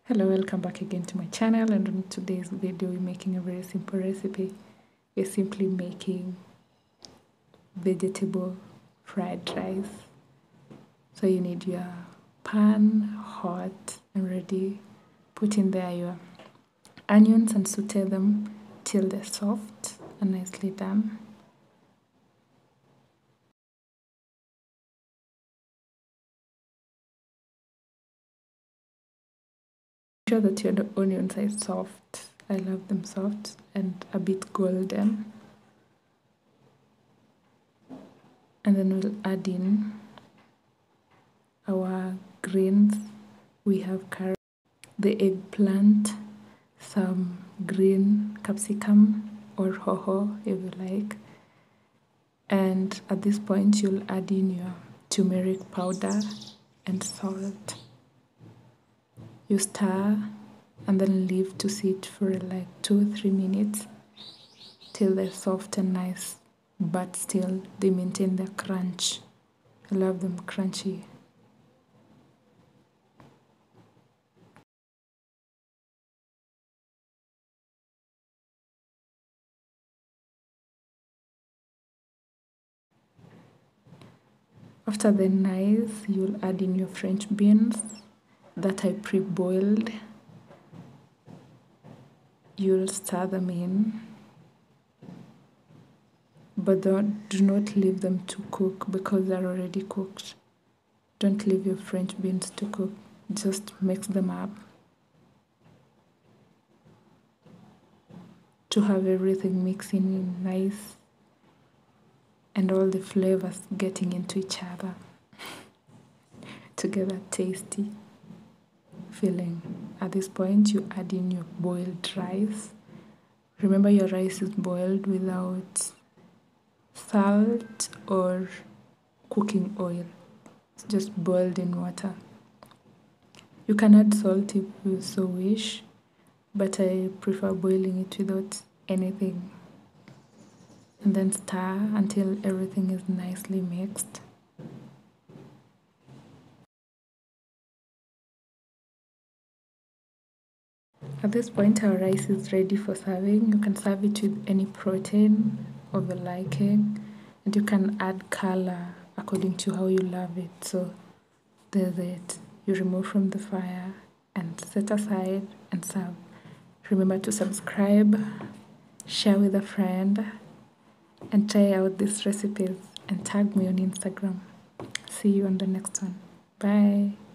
Hello, welcome back again to my channel, and in today's video we're making a very simple recipe. We're simply making vegetable fried rice. So you need your pan hot and ready. Put in there your onions and saute them till they're soft and nicely done. Sure that your onions are soft. I love them soft and a bit golden. And then we'll add in our greens. We have carrot, the eggplant, some green capsicum or hoho if you like. And at this point you'll add in your turmeric powder and salt. You stir and then leave to sit for like 2-3 minutes till they're soft and nice, but still they maintain their crunch. I love them crunchy. After they're nice, you'll add in your French beans that I pre-boiled. You'll stir them in, but do not leave them to cook because they're already cooked. Don't leave your French beans to cook, just mix them up to have everything mixing in nice and all the flavors getting into each other to get a tasty feeling. At this point you add in your boiled rice. Remember your rice is boiled without salt or cooking oil. It's just boiled in water. You can add salt if you so wish, but I prefer boiling it without anything. And then stir until everything is nicely mixed. At this point our rice is ready for serving. You can serve it with any protein of your liking, and you can add color according to how you love it. So there's it. You remove from the fire and set aside and serve. Remember to subscribe, share with a friend, and try out these recipes and tag me on Instagram. See you on the next one. Bye.